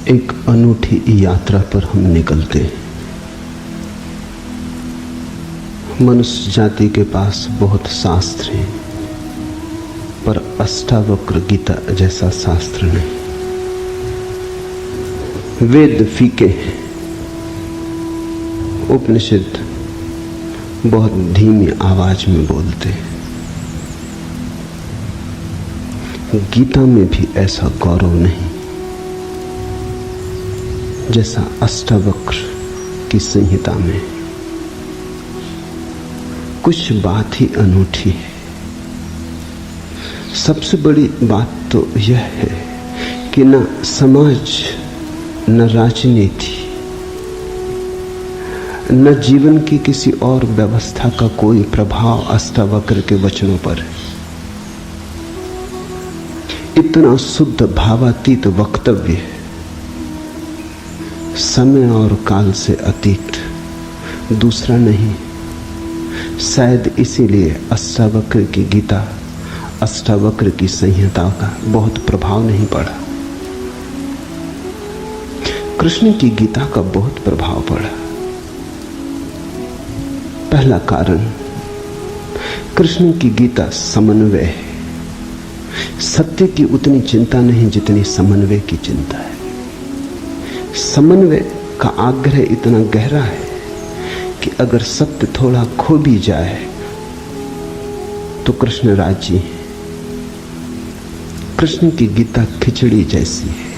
एक अनूठी यात्रा पर हम निकलते हैं। मनुष्य जाति के पास बहुत शास्त्र हैं, पर अष्टावक्र गीता जैसा शास्त्र नहीं। वेद फीके हैं, उपनिषद बहुत धीमी आवाज में बोलते हैं। गीता में भी ऐसा गौरव नहीं जैसा अष्टावक्र की संहिता में। कुछ बात ही अनूठी है। सबसे बड़ी बात तो यह है कि न समाज, न राजनीति, न जीवन की किसी और व्यवस्था का कोई प्रभाव अष्टावक्र के वचनों पर है। इतना शुद्ध भावातीत वक्तव्य है, समय और काल से अतीत, दूसरा नहीं। शायद इसीलिए अष्टावक्र की गीता, अष्टावक्र की संहिता का बहुत प्रभाव नहीं पड़ा। कृष्ण की गीता का बहुत प्रभाव पड़ा। पहला कारण, कृष्ण की गीता समन्वय है। सत्य की उतनी चिंता नहीं जितनी समन्वय की चिंता है। समन्वय का आग्रह इतना गहरा है कि अगर सत्य थोड़ा खो भी जाए तो कृष्ण राजी है। कृष्ण की गीता खिचड़ी जैसी है,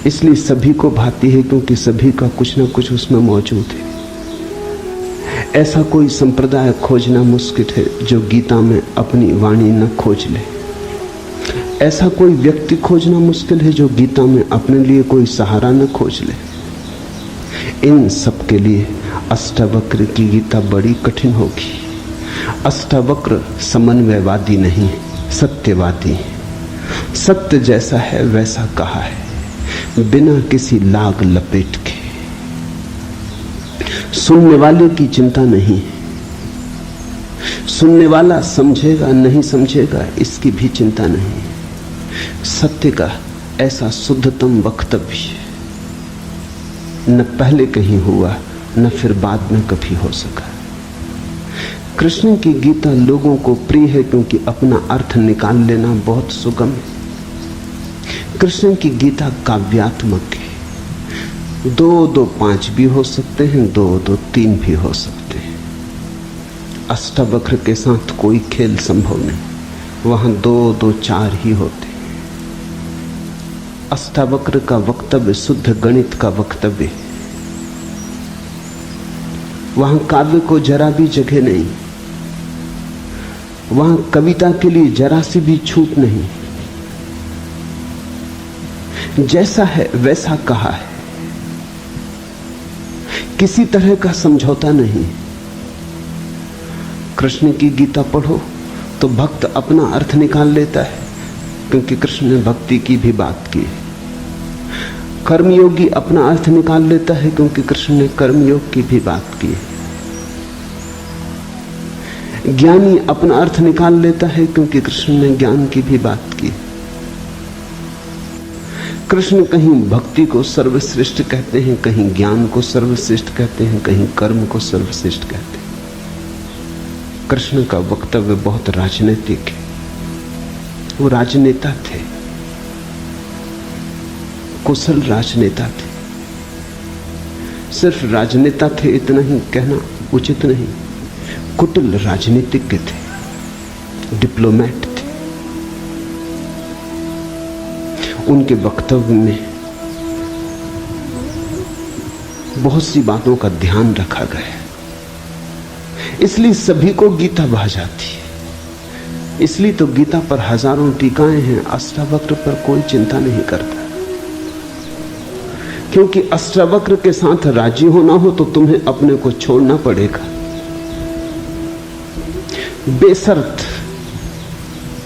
इसलिए सभी को भाती है, क्योंकि सभी का कुछ ना कुछ उसमें मौजूद है। ऐसा कोई संप्रदाय खोजना मुश्किल है जो गीता में अपनी वाणी न खोज ले। ऐसा कोई व्यक्ति खोजना मुश्किल है जो गीता में अपने लिए कोई सहारा न खोज ले। इन सब के लिए अष्टावक्र की गीता बड़ी कठिन होगी। अष्टावक्र समन्वयवादी नहीं, सत्यवादी है। सत्य जैसा है वैसा कहा है, बिना किसी लाग लपेट के। सुनने वाले की चिंता नहीं, सुनने वाला समझेगा नहीं समझेगा इसकी भी चिंता नहीं। सत्य का ऐसा शुद्धतम वक्तव्य न पहले कहीं हुआ, न फिर बाद में कभी हो सका। कृष्ण की गीता लोगों को प्रिय है क्योंकि अपना अर्थ निकाल लेना बहुत सुगम है। कृष्ण की गीता काव्यात्मक है। 2-2-5 भी हो सकते हैं, 2-2-3 भी हो सकते हैं। अष्टावक्र के साथ कोई खेल संभव नहीं, वहां 2-2-4 ही होते। अष्टावक्र का वक्तव्य शुद्ध गणित का वक्तव्य है। वहां काव्य को जरा भी जगह नहीं, वहां कविता के लिए जरा सी भी छूट नहीं। जैसा है वैसा कहा है, किसी तरह का समझौता नहीं। कृष्ण की गीता पढ़ो तो भक्त अपना अर्थ निकाल लेता है, क्योंकि कृष्ण ने भक्ति की भी बात की। कर्मयोगी अपना अर्थ निकाल लेता है, क्योंकि कृष्ण ने कर्मयोग की भी बात की। ज्ञानी अपना अर्थ निकाल लेता है, क्योंकि कृष्ण ने ज्ञान की भी बात की। कृष्ण कहीं भक्ति को सर्वश्रेष्ठ कहते हैं, कहीं ज्ञान को सर्वश्रेष्ठ कहते हैं, कहीं कर्म को सर्वश्रेष्ठ कहते हैं। कृष्ण का वक्तव्य बहुत राजनीतिक है। वो राजनेता थे, कुशल राजनेता थे। सिर्फ राजनेता थे इतना ही कहना उचित नहीं, कुटिल राजनीतिज्ञ थे, डिप्लोमेट थे। उनके वक्तव्य में बहुत सी बातों का ध्यान रखा गया, इसलिए सभी को गीता भा जाती है। इसलिए तो गीता पर हजारों टीकाएं हैं, अष्टावक्र पर कोई चिंता नहीं करता। क्योंकि अष्टावक्र के साथ राजी होना हो तो तुम्हें अपने को छोड़ना पड़ेगा। बेशर्त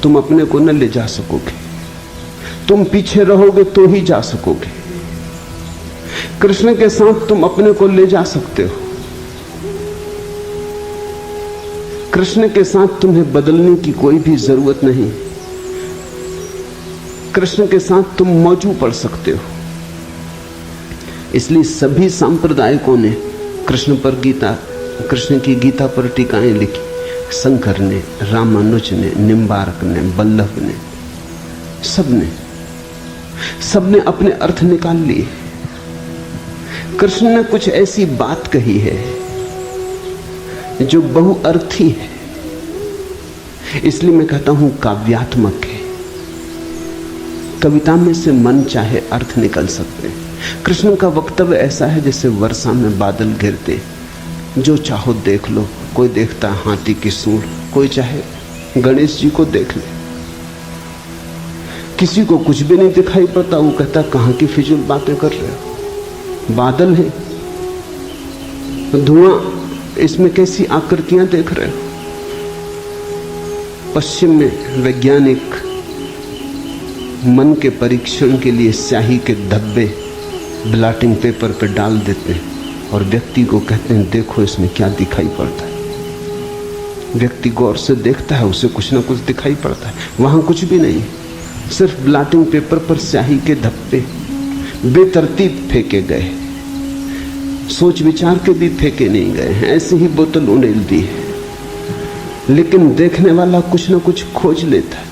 तुम अपने को न ले जा सकोगे, तुम पीछे रहोगे तो ही जा सकोगे। कृष्ण के साथ तुम अपने को ले जा सकते हो। कृष्ण के साथ तुम्हें बदलने की कोई भी जरूरत नहीं। कृष्ण के साथ तुम मौजू पढ़ सकते हो। इसलिए सभी सांप्रदायिकों ने कृष्ण की गीता पर टीकाएं लिखी। शंकर ने, रामानुज ने, निम्बार्क ने, बल्लभ ने, सबने अपने अर्थ निकाल लिए। कृष्ण ने कुछ ऐसी बात कही है जो बहुअर्थी है, इसलिए मैं कहता हूं काव्यात्मक है। कविता में से मन चाहे अर्थ निकल सकते हैं। कृष्ण का वक्तव्य ऐसा है जैसे वर्षा में बादल गिरते, जो चाहो देख लो। कोई देखता है हाथी की सूंड, कोई चाहे गणेश जी को देख ले। किसी को कुछ भी नहीं दिखाई पड़ता, वो कहता कहां की फिजूल बातें कर रहे हो, बादल है, धुआं, इसमें कैसी आकृतियां देख रहे हो। पश्चिम में वैज्ञानिक मन के परीक्षण के लिए स्याही के धब्बे ब्लॉटिंग पेपर पर डाल देते हैं और व्यक्ति को कहते हैं देखो इसमें क्या दिखाई पड़ता है। व्यक्ति गौर से देखता है, उसे कुछ ना कुछ दिखाई पड़ता है। वहां कुछ भी नहीं, सिर्फ ब्लॉटिंग पेपर पर स्याही के धब्बे बेतरतीब फेंके गए, सोच विचार के भी फेंके नहीं गए हैं, ऐसे ही बोतल उड़ेल दी है। लेकिन देखने वाला कुछ ना कुछ खोज लेता है।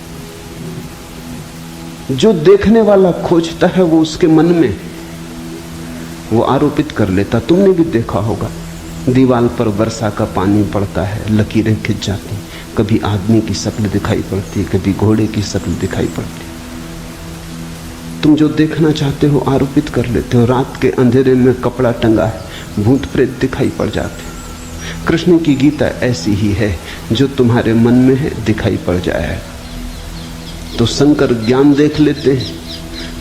जो देखने वाला खोजता है वो उसके मन में वो आरोपित कर लेता। तुमने भी देखा होगा, दीवार पर वर्षा का पानी पड़ता है, लकीरें खिंच जाती, कभी आदमी की शक्ल दिखाई पड़ती, कभी घोड़े की शक्ल दिखाई पड़ती। तुम जो देखना चाहते हो आरोपित कर लेते हो। रात के अंधेरे में कपड़ा टंगा है, भूत प्रेत दिखाई पड़ जाते। कृष्ण की गीता ऐसी ही है, जो तुम्हारे मन में है दिखाई पड़ जाए। तो शंकर ज्ञान देख लेते हैं,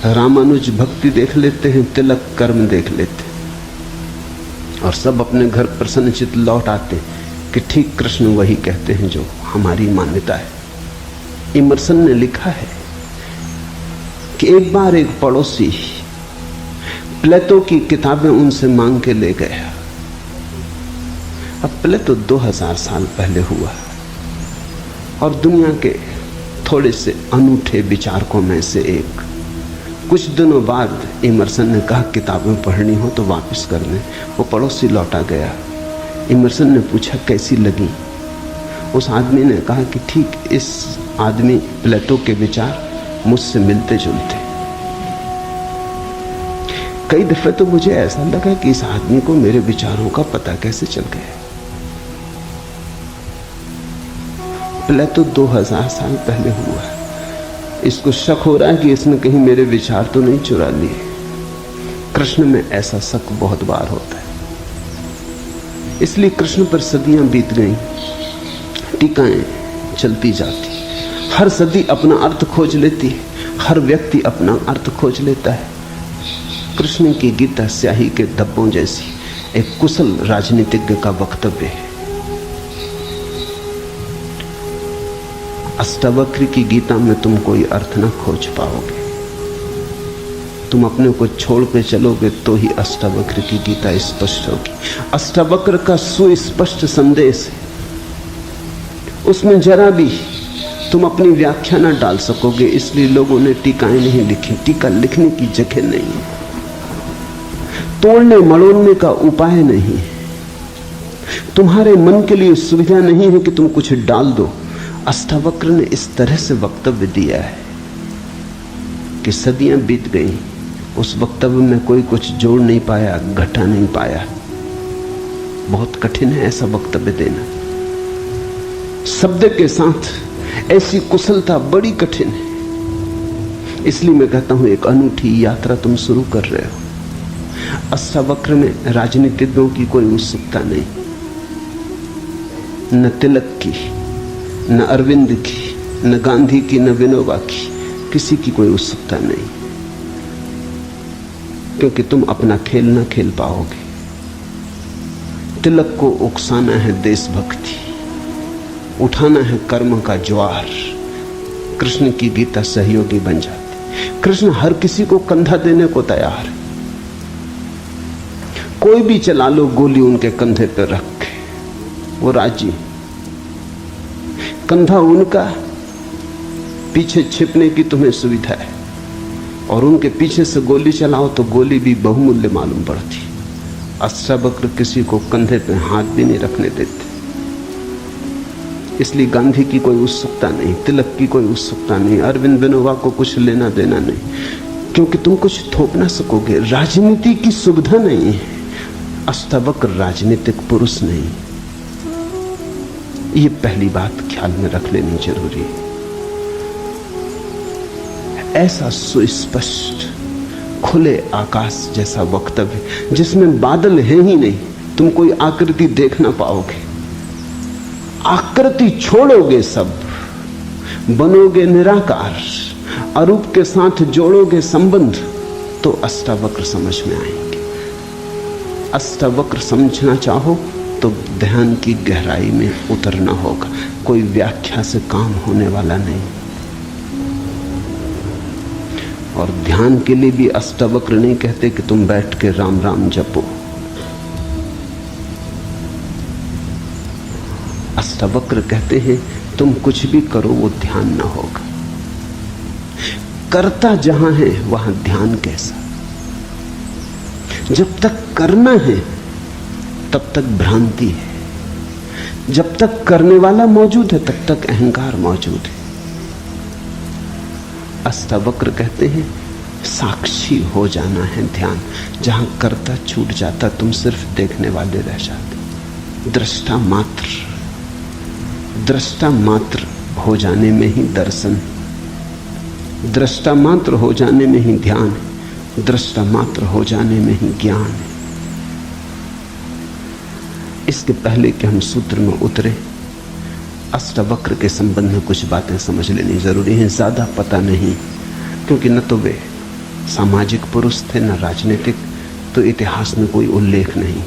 रामानुज भक्ति देख लेते हैं, तिलक कर्म देख लेते हैं, और सब अपने घर प्रसन्नचित्त लौट आते कि ठीक कृष्ण वही कहते हैं जो हमारी मान्यता है। इमर्सन ने लिखा है कि एक बार एक पड़ोसी प्लेटो की किताबें उनसे मांग के ले गया। अब प्लेटो 2000 साल पहले हुआ और दुनिया के थोड़े से अनूठे विचारकों में से एक। कुछ दिनों बाद इमर्सन ने कहा किताबें पढ़नी हो तो वापस कर दें। वो पड़ोसी लौटा गया। इमर्सन ने पूछा कैसी लगी। उस आदमी ने कहा कि ठीक, इस आदमी प्लेटो के विचार मुझसे मिलते जुलते। कई दफे तो मुझे ऐसा लगा कि इस आदमी को मेरे विचारों का पता कैसे चल गया। प्लेटो 2000 साल पहले हुआ। इसको शक हो रहा है कि इसने कहीं मेरे विचार तो नहीं चुरा लिए। कृष्ण में ऐसा शक बहुत बार होता है। इसलिए कृष्ण पर सदियां बीत गई, टीकाएं चलती जाती, हर सदी अपना अर्थ खोज लेती है, हर व्यक्ति अपना अर्थ खोज लेता है। कृष्ण की गीता स्याही के धब्बों जैसी एक कुशल राजनीतिज्ञ का वक्तव्य है। अष्टावक्र की गीता में तुम कोई अर्थ न खोज पाओगे। तुम अपने को छोड़ के चलोगे तो ही अष्टावक्र की गीता स्पष्ट होगी। अष्टावक्र का सुस्पष्ट संदेश है, उसमें जरा भी तुम अपनी व्याख्या न डाल सकोगे। इसलिए लोगों ने टीकाएं नहीं लिखी। टीका लिखने की जगह नहीं, तोड़ने मड़ोड़ने का उपाय नहीं, तुम्हारे मन के लिए सुविधा नहीं है कि तुम कुछ डाल दो। अष्टावक्र ने इस तरह से वक्तव्य दिया है कि सदियां बीत गई, उस वक्तव्य में कोई कुछ जोड़ नहीं पाया, घटा नहीं पाया। बहुत कठिन है ऐसा वक्तव्य देना। शब्द के साथ ऐसी कुशलता बड़ी कठिन है। इसलिए मैं कहता हूं एक अनूठी यात्रा तुम शुरू कर रहे हो। अष्टावक्र में राजनीतिज्ञों की कोई उत्सुकता नहीं, न तिलक की, न अरविंद की, न गांधी की, न विनोबा की, किसी की कोई उत्सुकता नहीं, क्योंकि तुम अपना खेल न खेल पाओगे। तिलक को उकसाना है देशभक्ति, उठाना है कर्म का ज्वार। कृष्ण की गीता सहयोगी बन जाती। कृष्ण हर किसी को कंधा देने को तैयार है। कोई भी चला लो गोली उनके कंधे पर रख के, वो राजी। कंधा उनका, पीछे छिपने की तुम्हें सुविधा है। और उनके पीछे से गोली चलाओ तो गोली भी बहुमूल्य मालूम पड़ती। अष्टावक्र किसी को कंधे पे हाथ भी नहीं रखने देते। इसलिए गांधी की कोई उत्सुकता नहीं, तिलक की कोई उत्सुकता नहीं, अरविंद विनोबा को कुछ लेना देना नहीं, क्योंकि तुम कुछ थोप ना सकोगे। राजनीति की सुविधा नहीं है। अष्टावक्र राजनीतिक पुरुष नहीं। ये पहली बात ख्याल में रख लेनी जरूरी है। ऐसा सुस्पष्ट खुले आकाश जैसा वक्तव्य जिसमें बादल है ही नहीं, तुम कोई आकृति देख ना पाओगे। आकृति छोड़ोगे, सब बनोगे निराकार, अरूप के साथ जोड़ोगे संबंध, तो अष्टावक्र समझ में आएंगे। अष्टावक्र समझना चाहो तो ध्यान की गहराई में उतरना होगा। कोई व्याख्या से काम होने वाला नहीं। और ध्यान के लिए भी अष्टावक्र नहीं कहते कि तुम बैठ के राम राम जपो। अष्टावक्र कहते हैं तुम कुछ भी करो वो ध्यान ना होगा। करता जहां है वहां ध्यान कैसा? जब तक करना है तब तक भ्रांति है। जब तक करने वाला मौजूद है तब तक अहंकार मौजूद है। अष्टावक्र कहते हैं साक्षी हो जाना है ध्यान। जहां करता छूट जाता तुम सिर्फ देखने वाले रह जाते। दृष्टा मात्र हो जाने में ही दर्शन, दृष्टा मात्र हो जाने में ही ध्यान, दृष्टा मात्र हो जाने में ही ज्ञान है। इसके पहले कि हम सूत्र में उतरे, अष्टावक्र के संबंध में कुछ बातें समझ लेनी जरूरी है। ज्यादा पता नहीं, क्योंकि न तो वे सामाजिक पुरुष थे न राजनीतिक, तो इतिहास में कोई उल्लेख नहीं।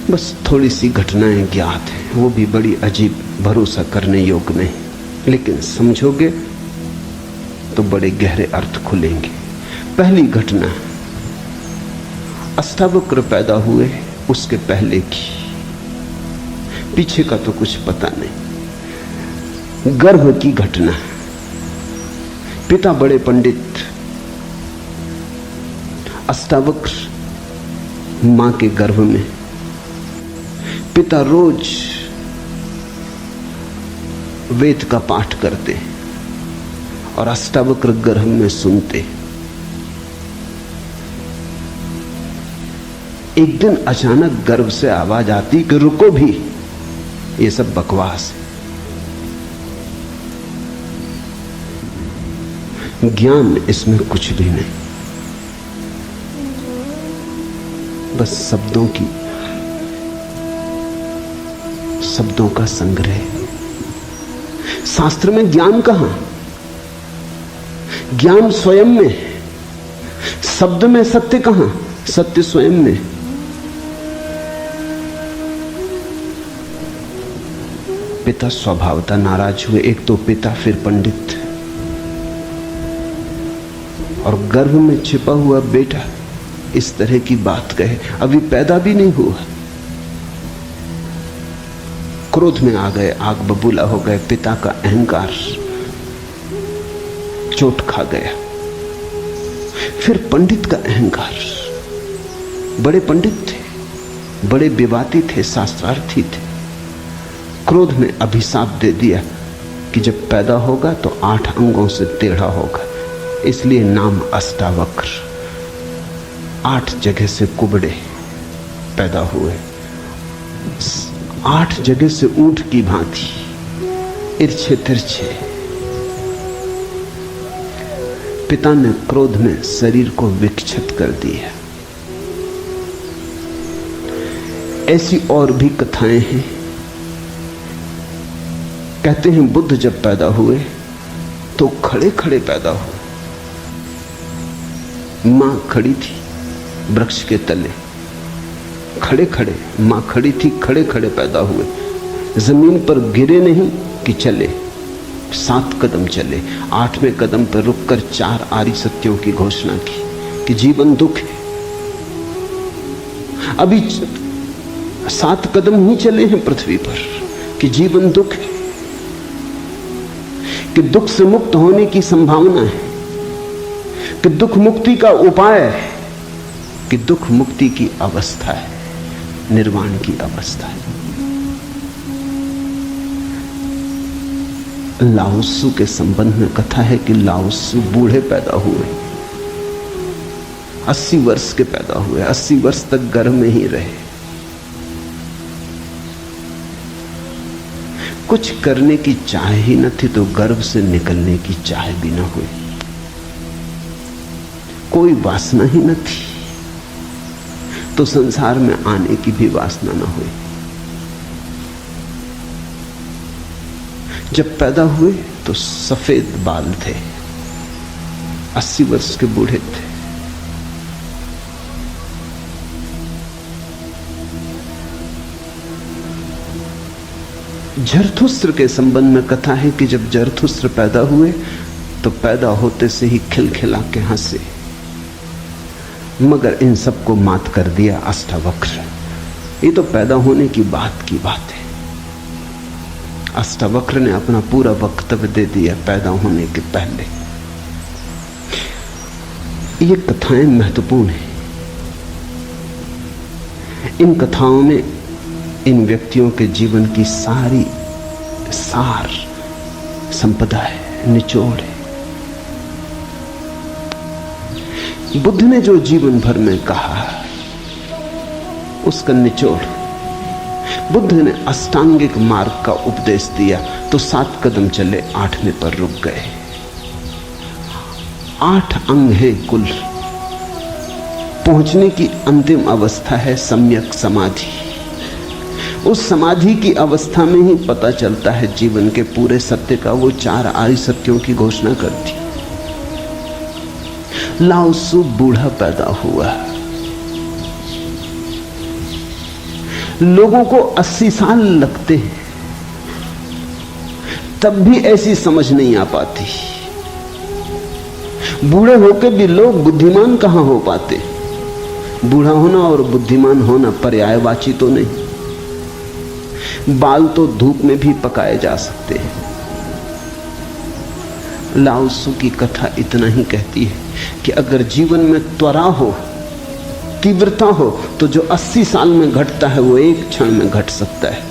बस थोड़ी सी घटनाएं ज्ञात हैं, वो भी बड़ी अजीब, भरोसा करने योग्य नहीं, लेकिन समझोगे तो बड़े गहरे अर्थ खुलेंगे। पहली घटना, अष्टावक्र पैदा हुए उसके पहले की, पीछे का तो कुछ पता नहीं। गर्भ की घटना। पिता बड़े पंडित, अष्टावक्र मां के गर्भ में। पिता रोज वेद का पाठ करते और अष्टावक्र गर्भ में सुनते। एक दिन अचानक गर्भ से आवाज आती कि रुको भी, ये सब बकवास है, ज्ञान इसमें कुछ भी नहीं, बस शब्दों का संग्रह। शास्त्र में ज्ञान कहां? ज्ञान स्वयं में। शब्द में सत्य कहां? सत्य स्वयं में। पिता स्वभावतः नाराज हुए। एक तो पिता, फिर पंडित, और गर्भ में छिपा हुआ बेटा इस तरह की बात कहे, अभी पैदा भी नहीं हुआ। क्रोध में आ गए, आग बबूला हो गए। पिता का अहंकार चोट खा गया। फिर पंडित का अहंकार, बड़े पंडित थे, बड़े विवादी थे, शास्त्रार्थी थे। क्रोध में अभिशाप दे दिया कि जब पैदा होगा तो 8 अंगों से टेढ़ा होगा, इसलिए नाम अष्टावक्र। 8 जगह से कुबड़े पैदा हुए, 8 जगह से ऊंट की भांति इर्छे तिरछे। पिता ने क्रोध में शरीर को विक्षत कर दिया। ऐसी और भी कथाएं हैं। कहते हैं बुद्ध जब पैदा हुए तो खड़े खड़े पैदा हुए। मां खड़ी थी वृक्ष के तले, खड़े खड़े मां खड़ी थी, खड़े खड़े पैदा हुए। जमीन पर गिरे नहीं कि चले, 7 कदम चले। 8वें कदम पर रुककर 4 आर्य सत्यों की घोषणा की कि जीवन दुख है। अभी 7 कदम ही चले हैं पृथ्वी पर कि जीवन दुख है। कि दुख से मुक्त होने की संभावना है, कि दुख मुक्ति का उपाय है, कि दुख मुक्ति की अवस्था है, निर्वाण की अवस्था है। लाओत्सु के संबंध में कथा है कि लाओत्सु बूढ़े पैदा हुए, 80 वर्ष के पैदा हुए, 80 वर्ष तक गर्भ में ही रहे। कुछ करने की चाह ही न थी तो गर्भ से निकलने की चाह भी न हुई, कोई वासना ही न थी तो संसार में आने की भी वासना न हुई। जब पैदा हुए तो सफेद बाल थे, 80 वर्ष के बूढ़े थे। जरथुस्त्र के संबंध में कथा है कि जब जरथुस्त्र पैदा हुए तो पैदा होते से ही खिलखिला के हंसे, मगर इन सबको मात कर दिया अष्टावक्र। ये तो पैदा होने की बात है। अष्टावक्र ने अपना पूरा वक्तव्य दे दिया पैदा होने के पहले। ये कथाएं महत्वपूर्ण हैं। इन कथाओं में इन व्यक्तियों के जीवन की सारी सार संपदा है, निचोड़ है। बुद्ध ने जो जीवन भर में कहा उसका निचोड़। बुद्ध ने अष्टांगिक मार्ग का उपदेश दिया तो 7 कदम चले, 8वें पर रुक गए। 8 अंग है कुल। पहुंचने की अंतिम अवस्था है सम्यक समाधि। उस समाधि की अवस्था में ही पता चलता है जीवन के पूरे सत्य का। वो 4 आर्य सत्यों की घोषणा करती। लाओत्सु बूढ़ा पैदा हुआ। लोगों को 80 साल लगते हैं, तब भी ऐसी समझ नहीं आ पाती। बूढ़े होकर भी लोग बुद्धिमान कहां हो पाते। बूढ़ा होना और बुद्धिमान होना पर्यायवाची तो नहीं। बाल तो धूप में भी पकाए जा सकते हैं। लाओत्सु की कथा इतना ही कहती है कि अगर जीवन में त्वरा हो, तीव्रता हो, तो जो 80 साल में घटता है वो एक क्षण में घट सकता है।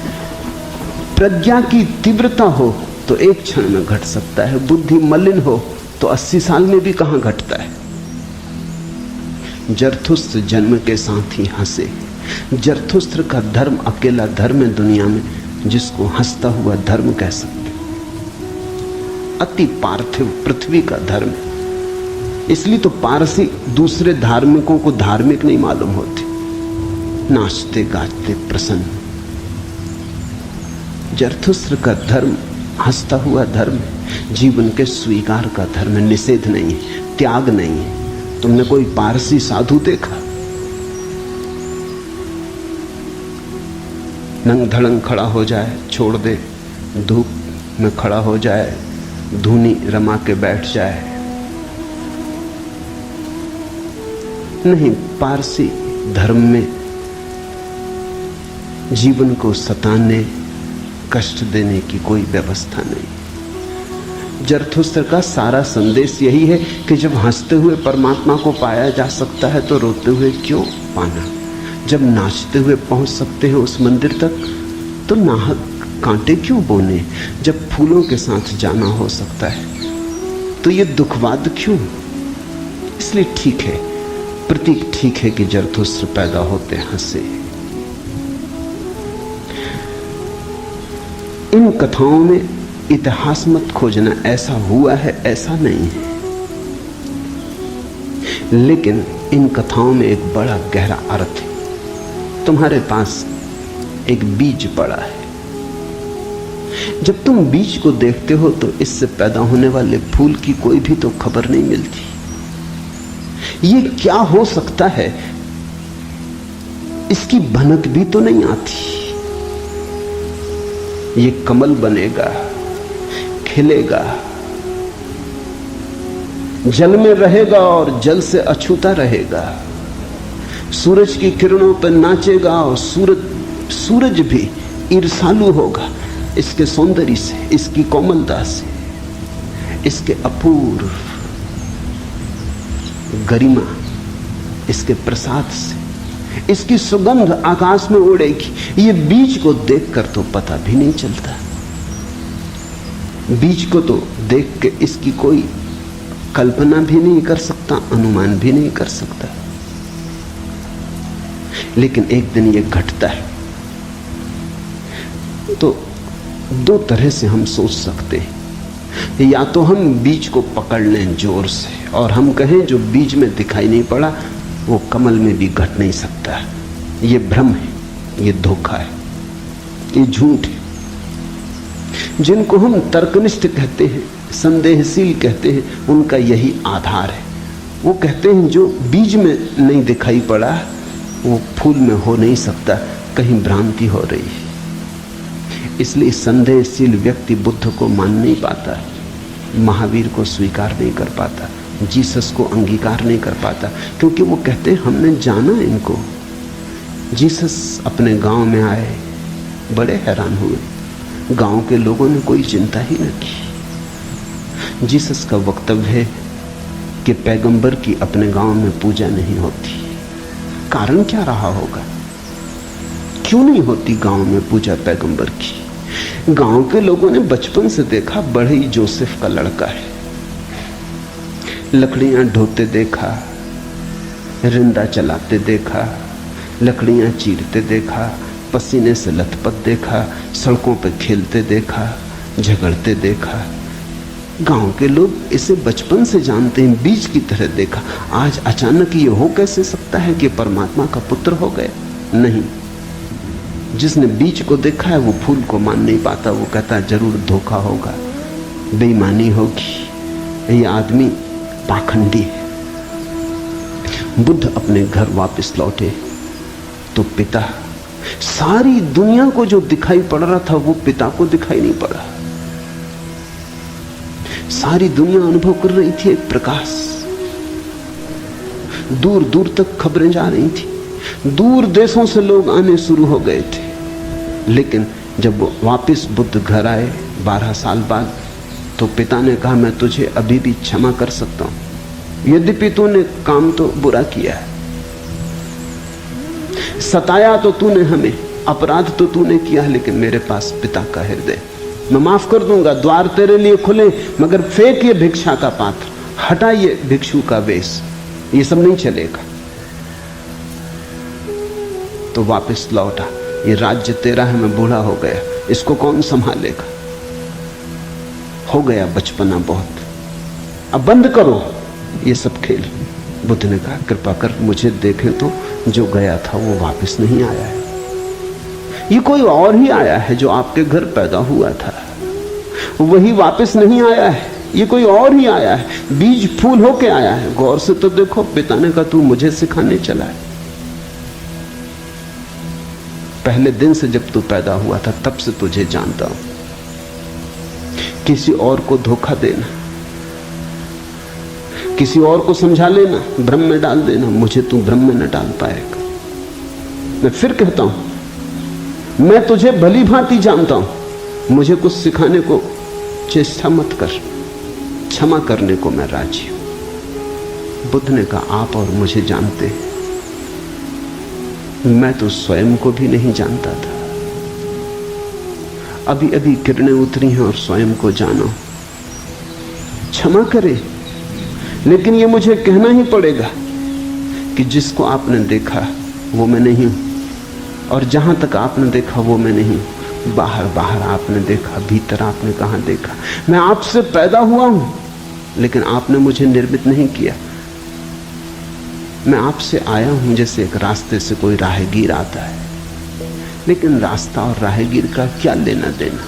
प्रज्ञा की तीव्रता हो तो एक क्षण में घट सकता है। बुद्धि मलिन हो तो 80 साल में भी कहां घटता है। जरथुस्त्र जन्म के साथ ही हंसे। जरथुस्त्र का धर्म अकेला धर्म है दुनिया में जिसको हंसता हुआ धर्म कह सकते। अति पार्थिव पृथ्वी का धर्म है। इसलिए तो पारसी दूसरे धार्मिकों को धार्मिक नहीं मालूम होते, नाचते गाते प्रसन्न। जरथुस्त्र का धर्म हंसता हुआ धर्म है, जीवन के स्वीकार का धर्म है, निषेध नहीं है, त्याग नहीं है। तुमने कोई पारसी साधु देखा? नंग धड़ंग खड़ा हो जाए, छोड़ दे, धूप में खड़ा हो जाए, धूनी रमा के बैठ जाए? नहीं, पारसी धर्म में जीवन को सताने, कष्ट देने की कोई व्यवस्था नहीं। जरथुस्त्र का सारा संदेश यही है कि जब हंसते हुए परमात्मा को पाया जा सकता है तो रोते हुए क्यों पाना। जब नाचते हुए पहुंच सकते हैं उस मंदिर तक तो नाहक कांटे क्यों बोने। जब फूलों के साथ जाना हो सकता है तो ये दुखवाद क्यों। इसलिए ठीक है, प्रतीक ठीक है कि जरथुस्त्र पैदा होते हंसे। इन कथाओं में इतिहास मत खोजना, ऐसा हुआ है ऐसा नहीं है। लेकिन इन कथाओं में एक बड़ा गहरा अर्थ है। तुम्हारे पास एक बीज पड़ा है। जब तुम बीज को देखते हो तो इससे पैदा होने वाले फूल की कोई भी तो खबर नहीं मिलती। ये क्या हो सकता है इसकी भनक भी तो नहीं आती। ये कमल बनेगा, खिलेगा, जल में रहेगा और जल से अछूता रहेगा, सूरज की किरणों पर नाचेगा और सूरज भी ईर्ष्यालु होगा इसके सौंदर्य से, इसकी कोमलता से। इसके अपूर्व गरिमा, इसके प्रसाद से इसकी सुगंध आकाश में उड़ेगी। ये बीज को देखकर तो पता भी नहीं चलता, बीज को तो देख के इसकी कोई कल्पना भी नहीं कर सकता, अनुमान भी नहीं कर सकता। लेकिन एक दिन ये घटता है। तो दो तरह से हम सोच सकते हैं। या तो हम बीज को पकड़ लें जोर से और हम कहें जो बीज में दिखाई नहीं पड़ा वो कमल में भी घट नहीं सकता। ये भ्रम है, ये धोखा है, ये झूठ है। जिनको हम तर्कनिष्ठ कहते हैं, संदेहशील कहते हैं, उनका यही आधार है। वो कहते हैं जो बीज में नहीं दिखाई पड़ा वो फूल में हो नहीं सकता, कहीं भ्रांति हो रही है। इसलिए संदेहशील व्यक्ति बुद्ध को मान नहीं पाता, महावीर को स्वीकार नहीं कर पाता, जीसस को अंगीकार नहीं कर पाता, क्योंकि वो कहते हैं हमने जाना इनको। जीसस अपने गांव में आए, बड़े हैरान हुए, गांव के लोगों ने कोई चिंता ही न की। जीसस का वक्तव्य है कि पैगंबर की अपने गांव में पूजा नहीं होती। कारण क्या रहा होगा, क्यों नहीं होती गांव में पूजा पैगंबर की? गांव के लोगों ने बचपन से देखा, बड़े ही जोसेफ का लड़का है, लकड़ियां ढोते देखा, रिंदा चलाते देखा, लकड़ियां चीरते देखा, पसीने से लथपथ देखा, सड़कों पर खेलते देखा, झगड़ते देखा। गांव के लोग इसे बचपन से जानते हैं, बीज की तरह देखा। आज अचानक ये हो कैसे सकता है कि परमात्मा का पुत्र हो गए? नहीं, जिसने बीज को देखा है वो फूल को मान नहीं पाता। वो कहता है जरूर धोखा होगा, बेईमानी होगी, ये आदमी पाखंडी है। बुद्ध अपने घर वापस लौटे तो पिता, सारी दुनिया को जो दिखाई पड़ रहा था वो पिता को दिखाई नहीं पड़ा। सारी दुनिया अनुभव कर रही थी एक प्रकाश, दूर दूर तक खबरें जा रही थी, दूर देशों से लोग आने शुरू हो गए थे। लेकिन जब वो वापस बुद्ध घर आए 12 साल बाद, तो पिता ने कहा मैं तुझे अभी भी क्षमा कर सकता हूं, यद्यपि तूने काम तो बुरा किया है, सताया तो तूने हमें, अपराध तो तूने किया, लेकिन मेरे पास पिता का हृदय, मैं माफ कर दूंगा, द्वार तेरे लिए खुले, मगर फेंक ये भिक्षा का पात्र, हटा ये भिक्षु का वेश, ये सब नहीं चलेगा। तो वापस लौटा, ये राज्य तेरा है, मैं बूढ़ा हो गया, इसको कौन संभालेगा? हो गया बचपना बहुत, अब बंद करो ये सब खेल। बुद्ध ने कहा कृपा कर मुझे देखे तो, जो गया था वो वापस नहीं आया है, ये कोई और ही आया है जो आपके घर पैदा हुआ था, वही वापस नहीं आया है, ये कोई और ही आया है, बीज फूल होके आया है। गौर से तो देखो, पिता ने कहा तू मुझे सिखाने चला है। पहले दिन से जब तू पैदा हुआ था तब से तुझे जानता हूं। किसी और को धोखा देना, किसी और को समझा लेना, भ्रम में डाल देना, मुझे तू भ्रम में न डाल पाएगा। मैं फिर कहता हूं, मैं तुझे भली भांति जानता हूं, मुझे कुछ सिखाने को चेष्टा मत कर, क्षमा करने को मैं राजी हूं। बुद्ध ने कहा आप और मुझे जानते हैं, मैं तो स्वयं को भी नहीं जानता था, अभी अभी किरणें उतरी हैं और स्वयं को जानो, क्षमा करे। लेकिन ये मुझे कहना ही पड़ेगा कि जिसको आपने देखा वो मैं नहीं हूं, और जहां तक आपने देखा वो मैं नहीं हूं। बाहर बाहर आपने देखा, भीतर आपने कहां देखा? मैं आपसे पैदा हुआ हूं, लेकिन आपने मुझे निर्मित नहीं किया। मैं आपसे आया हूं जैसे एक रास्ते से कोई राहगीर आता है, लेकिन रास्ता और राहगीर का क्या लेना देना?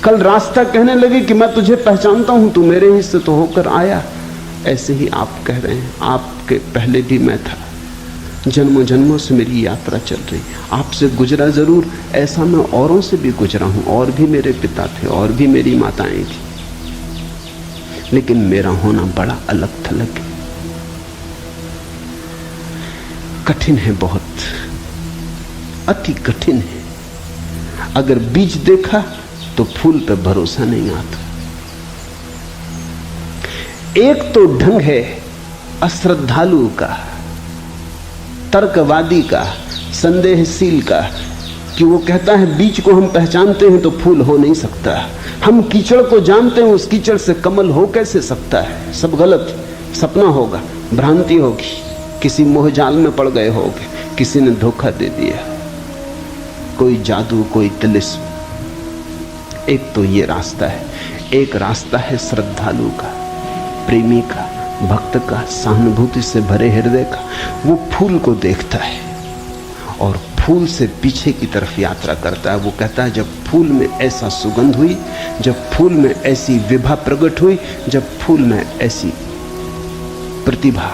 कल रास्ता कहने लगे कि मैं तुझे पहचानता हूं, तू मेरे हिस्से तो होकर आया। ऐसे ही आप कह रहे हैं, आपके पहले भी मैं था, जन्मों जन्मों से मेरी यात्रा चल रही, आपसे गुजरा जरूर, ऐसा मैं औरों से भी गुजरा हूं, और भी मेरे पिता थे, और भी मेरी माताएं थी, लेकिन मेरा होना बड़ा अलग थलग है, कठिन है, बहुत अति कठिन है। अगर बीज देखा तो फूल पे भरोसा नहीं आता, एक तो ढंग है अश्रद्धालु का, तर्कवादी का, संदेहशील का, कि वो कहता है बीज को हम पहचानते हैं तो फूल हो नहीं सकता, हम कीचड़ को जानते हैं उस कीचड़ से कमल हो कैसे सकता है, सब गलत, सपना होगा, भ्रांति होगी, किसी मोहजाल में पड़ गए होगे, किसी ने धोखा दे दिया, कोई जादू, कोई तिलिस्म। एक तो ये रास्ता है। एक रास्ता है श्रद्धालु का, प्रेमी का, भक्त का, सहानुभूति से भरे हृदय का। वो फूल को देखता है और फूल से पीछे की तरफ यात्रा करता है। वो कहता है जब फूल में ऐसा सुगंध हुई, जब फूल में ऐसी विभा प्रकट हुई, जब फूल में ऐसी प्रतिभा,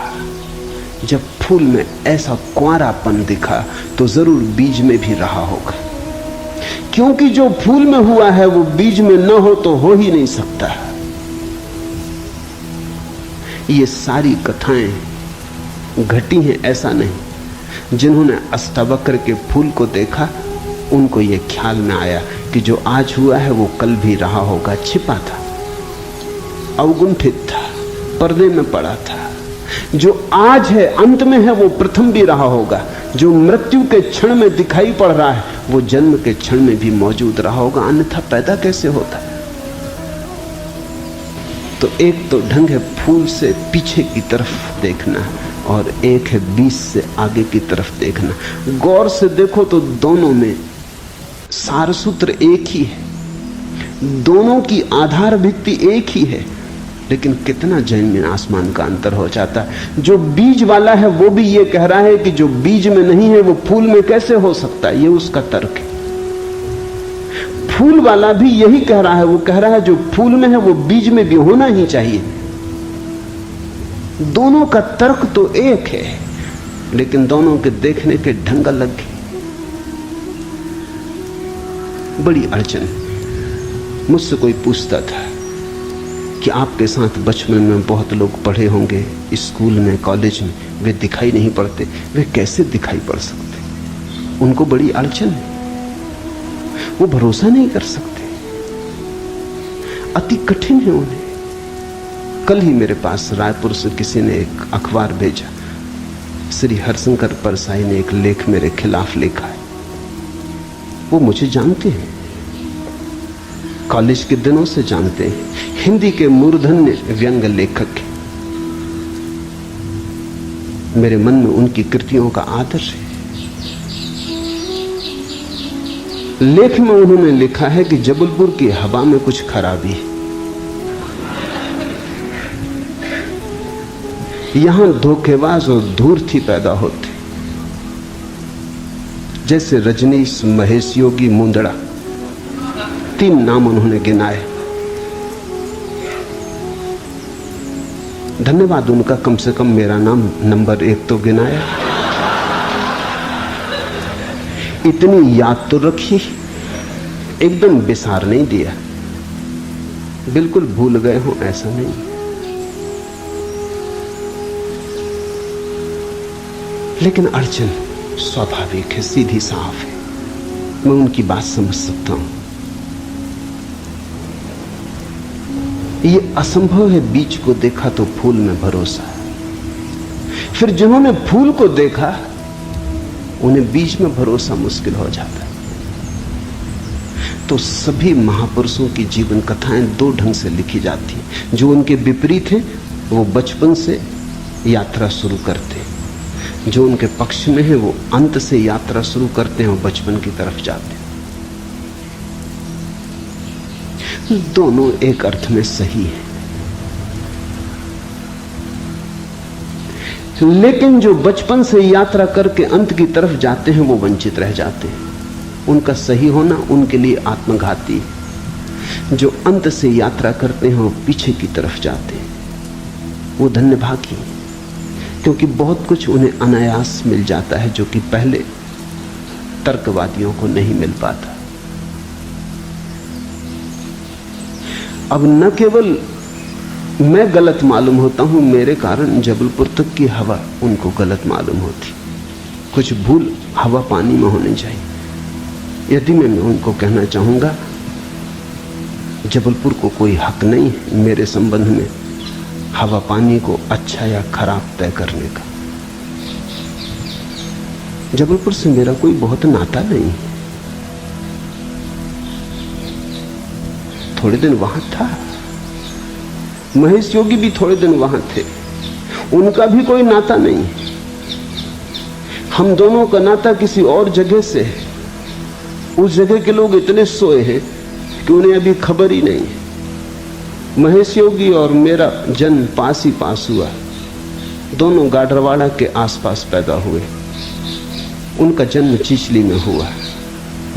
जब फूल में ऐसा कुंवारापन दिखा, तो जरूर बीज में भी रहा होगा। क्योंकि जो फूल में हुआ है वो बीज में न हो तो हो ही नहीं सकता। ये सारी कथाएं घटी हैं, ऐसा नहीं। जिन्होंने अष्टावक्र के फूल को देखा उनको ये ख्याल में आया कि जो आज हुआ है वो कल भी रहा होगा, छिपा था, अवगुंठित था, पर्दे में पड़ा था। जो आज है, अंत में है, वो प्रथम भी रहा होगा। जो मृत्यु के क्षण में दिखाई पड़ रहा है वो जन्म के क्षण में भी मौजूद रहा होगा, अन्यथा पैदा कैसे होता है। तो एक तो ढंग है फूल से पीछे की तरफ देखना और एक है बीज से आगे की तरफ देखना। गौर से देखो तो दोनों में सार सूत्र एक ही है, दोनों की आधार भित्ति एक ही है, लेकिन कितना जमीन आसमान का अंतर हो जाता है। जो बीज वाला है वो भी ये कह रहा है कि जो बीज में नहीं है वो फूल में कैसे हो सकता है, ये उसका तर्क है। फूल वाला भी यही कह रहा है, वो कह रहा है जो फूल में है वो बीज में भी होना ही चाहिए। दोनों का तर्क तो एक है, लेकिन दोनों के देखने के ढंग अलग है। बड़ी अड़चन। मुझसे कोई पूछता था कि आपके साथ बचपन में बहुत लोग पढ़े होंगे, स्कूल में, कॉलेज में, वे दिखाई नहीं पड़ते, वे कैसे दिखाई पड़ सकते? उनको बड़ी अड़चन है, वो भरोसा नहीं कर सकते, अति कठिन है उन्हें। कल ही मेरे पास रायपुर से किसी ने एक अखबार भेजा, श्री हरिशंकर परसाई ने एक लेख मेरे खिलाफ लिखा है। वो मुझे जानते हैं, कॉलेज के दिनों से जानते हैं, हिंदी के मूर्धन्य व्यंग्य लेखक हैं। मेरे मन में उनकी कृतियों का आदर है। लेख में उन्होंने लिखा है कि जबलपुर की हवा में कुछ खराबी है, यहां धोखेबाज और धूर्ती पैदा होते, जैसे रजनीश, महेश योगी, मुंदड़ा, 3 नाम उन्होंने गिनाए। धन्यवाद उनका, कम से कम मेरा नाम नंबर 1 तो गिनाया। इतनी याद तो रखी, एकदम बिसार नहीं दिया, बिल्कुल भूल गए हो ऐसा नहीं। लेकिन अड़चन स्वाभाविक है, सीधी साफ है, मैं उनकी बात समझ सकता हूं। ये असंभव है बीज को देखा तो फूल में भरोसा। फिर जिन्होंने फूल को देखा उन्हें बीज में भरोसा मुश्किल हो जाता है। तो सभी महापुरुषों की जीवन कथाएं 2 ढंग से लिखी जाती हैं। जो उनके विपरीत हैं वो बचपन से यात्रा शुरू करते हैं, जो उनके पक्ष में है वो अंत से यात्रा शुरू करते हैं और बचपन की तरफ जाते हैं। दोनों एक अर्थ में सही है, लेकिन जो बचपन से यात्रा करके अंत की तरफ जाते हैं वो वंचित रह जाते हैं। उनका सही होना उनके लिए आत्मघाती है। जो अंत से यात्रा करते हैं वो पीछे की तरफ जाते हैं, वो धन्यभागी, क्योंकि बहुत कुछ उन्हें अनायास मिल जाता है जो कि पहले तर्कवादियों को नहीं मिल पाता। अब न केवल मैं गलत मालूम होता हूं, मेरे कारण जबलपुर तक की हवा उनको गलत मालूम होती। कुछ भूल हवा पानी में होनी चाहिए। यदि मैं उनको कहना चाहूंगा जबलपुर को कोई हक नहीं है मेरे संबंध में, हवा पानी को अच्छा या खराब तय करने का। जबलपुर से मेरा कोई बहुत नाता नहीं, थोड़े दिन वहां था। महेश योगी भी थोड़े दिन वहां थे, उनका भी कोई नाता नहीं। हम दोनों का नाता किसी और जगह से है। उस जगह के लोग इतने सोए हैं कि उन्हें अभी खबर ही नहीं है। महेश योगी और मेरा जन्म पास ही पास हुआ, दोनों गाडरवाड़ा के आसपास पैदा हुए। उनका जन्म चिचली में हुआ,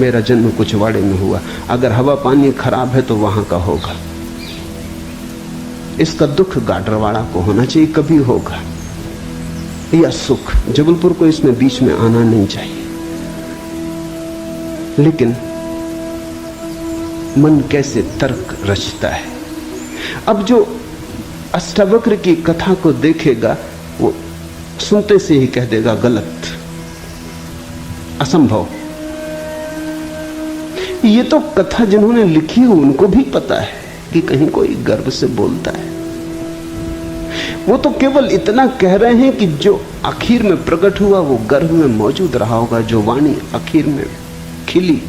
मेरा जन्म कुचवाड़े में हुआ। अगर हवा पानी खराब है तो वहां का होगा। इसका दुख गाडरवाड़ा को होना चाहिए, कभी होगा, या सुख। जबलपुर को इसमें बीच में आना नहीं चाहिए। लेकिन मन कैसे तर्क रचता है। अब जो अष्टावक्र की कथा को देखेगा वो सुनते से ही कह देगा गलत, असंभव। ये तो कथा जिन्होंने लिखी है उनको भी पता है कि कहीं कोई गर्व से बोलता है। वो तो केवल इतना कह रहे हैं कि जो आखिर में प्रकट हुआ वो गर्भ में मौजूद रहा होगा। जो वाणी आखिर में खिली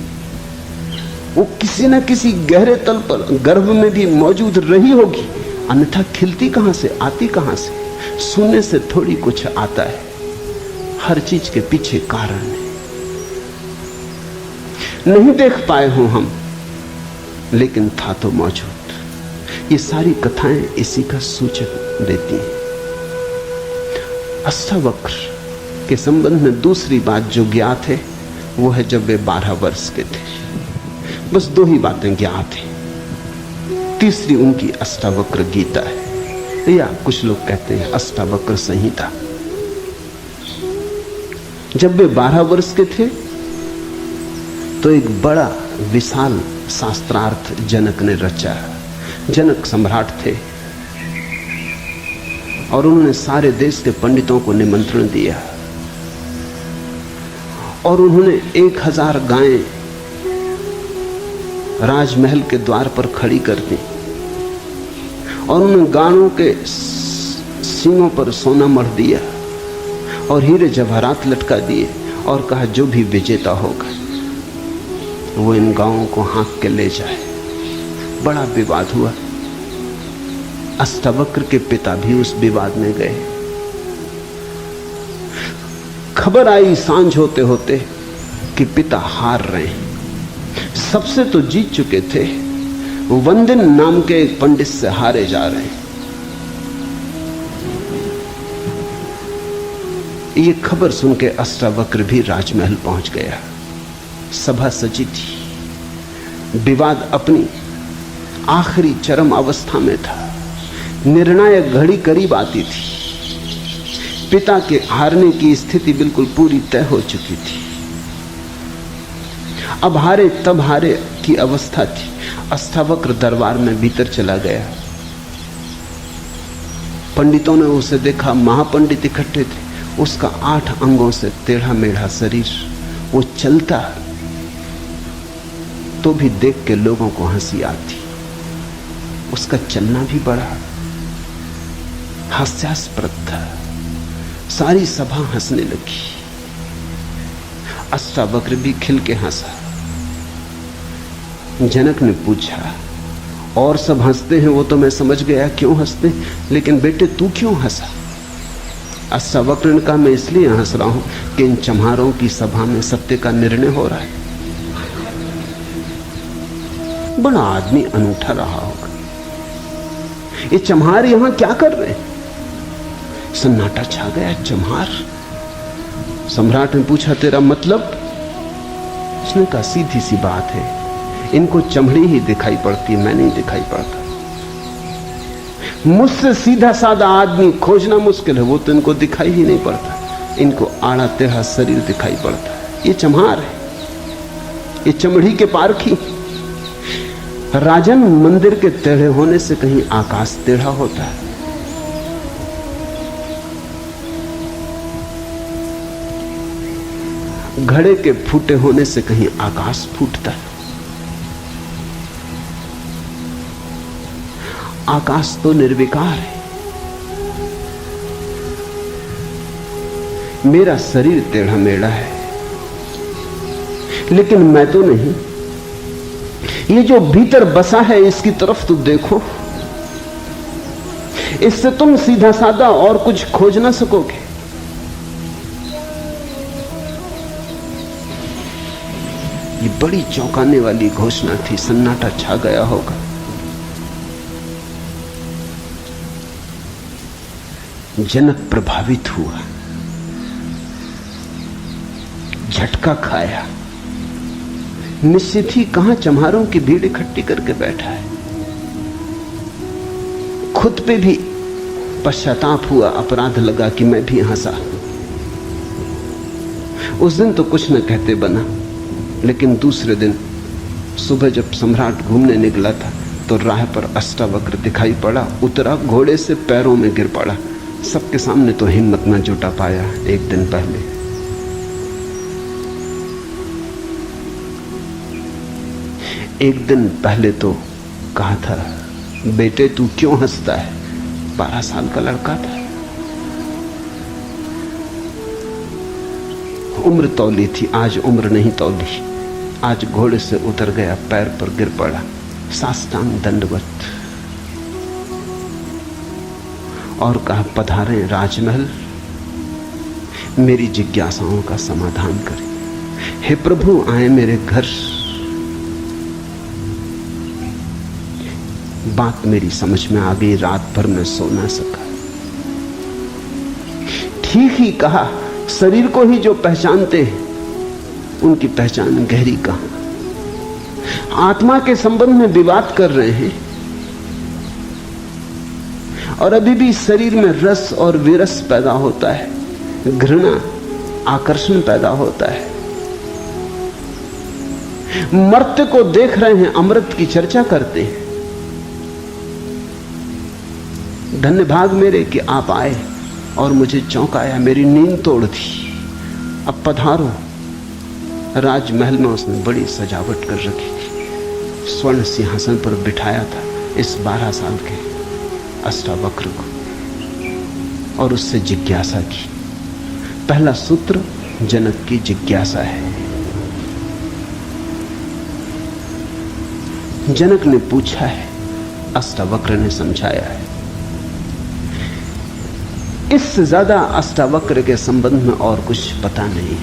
वो किसी न किसी गहरे तल पर गर्भ में भी मौजूद रही होगी, अन्यथा खिलती कहां से, आती कहां से? सुनने से थोड़ी कुछ आता है, हर चीज के पीछे कारण है। नहीं देख पाए हो हम, लेकिन था तो मौजूद। ये सारी कथाएं इसी का सूचक देती हैं। अष्टावक्र के संबंध में दूसरी बात जो ज्ञात है वो है जब वे 12 वर्ष के थे। बस 2 ही बातें ज्ञात हैं। तीसरी उनकी अष्टावक्र गीता है, या कुछ लोग कहते हैं अष्टावक्र संहिता। जब वे 12 वर्ष के थे तो एक बड़ा विशाल शास्त्रार्थ जनक ने रचा। जनक सम्राट थे और उन्होंने सारे देश के पंडितों को निमंत्रण दिया और उन्होंने 1000 गायें राजमहल के द्वार पर खड़ी कर दी और उन्होंने गायों के सींगों पर सोना मढ़ दिया और हीरे जवाहरात लटका दिए और कहा जो भी विजेता होगा वो इन गांवों को हाँक के ले जाए। बड़ा विवाद हुआ। अष्टावक्र के पिता भी उस विवाद में गए। खबर आई सांझ होते होते कि पिता हार रहे हैं। सबसे तो जीत चुके थे, वंदन नाम के एक पंडित से हारे जा रहे हैं। ये खबर सुन के अष्टावक्र भी राजमहल पहुंच गया। सभा सजी थी, विवाद अपनी आखिरी चरम अवस्था में था, निर्णायक घड़ी करीब आती थी। पिता के हारने की स्थिति बिल्कुल पूरी तय हो चुकी थी। अब हारे तब हारे की अवस्था थी। अष्टावक्र दरबार में भीतर चला गया। पंडितों ने उसे देखा, महापंडित इकट्ठे थे। उसका 8 अंगों से टेढ़ा मेढ़ा शरीर, वो चलता तो भी देख के लोगों को हंसी आती। उसका चलना भी बड़ा हास्यास्पद था। सारी सभा हंसने लगी। अष्टावक्र भी खिल के हंसा। जनक ने पूछा, और सब हंसते हैं वो तो मैं समझ गया क्यों हंसते, लेकिन बेटे तू क्यों हंसा? अष्टावक्र ने कहा, मैं इसलिए हंस रहा हूं कि इन चम्हारों की सभा में सत्य का निर्णय हो रहा है। बड़ा आदमी अनूठा रहा होगा। ये चम्हार यहां क्या कर रहे हैं? सन्नाटा छा गया। चम्हार? सम्राट ने पूछा, तेरा मतलब? उसने कहा, सीधी सी बात है, इनको चमड़ी ही दिखाई पड़ती, मैं नहीं दिखाई पड़ता। मुझसे सीधा साधा आदमी खोजना मुश्किल है, वो तो इनको दिखाई ही नहीं पड़ता। इनको आड़ा टेढ़ा शरीर दिखाई पड़ता है। ये चम्हार है, ये चमड़ी के पारखी। राजन, मंदिर के टेढ़े होने से कहीं आकाश टेढ़ा होता है? घड़े के फूटे होने से कहीं आकाश फूटता है? आकाश तो निर्विकार है, मेरा शरीर टेढ़ा मेढ़ा है, लेकिन मैं तो नहीं। ये जो भीतर बसा है इसकी तरफ तो देखो, इससे तुम सीधा साधा और कुछ खोज ना सकोगे। ये बड़ी चौंकाने वाली घोषणा थी, सन्नाटा छा गया होगा। जनक प्रभावित हुआ, झटका खाया। निश्चित ही कहां चम्हारों की भीड़ इकट्ठी करके बैठा है। खुद पे भी पश्चाताप हुआ, अपराध लगा कि मैं भी हंसा। उस दिन तो कुछ न कहते बना, लेकिन दूसरे दिन सुबह जब सम्राट घूमने निकला था तो राह पर अष्टावक्र दिखाई पड़ा। उतरा, घोड़े से पैरों में गिर पड़ा। सबके सामने तो हिम्मत न जुटा पाया। एक दिन पहले तो कहा था, बेटे तू क्यों हंसता है? 12 साल का लड़का था। उम्र तौली थी, आज उम्र नहीं तौली। आज घोड़े से उतर गया, पैर पर गिर पड़ा, साष्टांग दंडवत, और कहा, पधारे राजमहल, मेरी जिज्ञासाओं का समाधान करें। हे प्रभु, आए मेरे घर। बात मेरी समझ में आ गई, रात भर मैं सो ना सका। ठीक ही कहा, शरीर को ही जो पहचानते हैं उनकी पहचान गहरी कहां। आत्मा के संबंध में विवाद कर रहे हैं और अभी भी शरीर में रस और विरस पैदा होता है, घृणा, आकर्षण पैदा होता है। मर्त्य को देख रहे हैं, अमृत की चर्चा करते हैं। धन्य भाग मेरे कि आप आए और मुझे चौंकाया, मेरी नींद तोड़ दी। अब पधारो। राजमहल में उसने बड़ी सजावट कर रखी थी। स्वर्ण सिंहासन पर बिठाया था इस 12 साल के अष्टावक्र को और उससे जिज्ञासा की। पहला सूत्र जनक की जिज्ञासा है। जनक ने पूछा है, अष्टावक्र ने समझाया है। इससे ज्यादा अष्टावक्र के संबंध में और कुछ पता नहीं,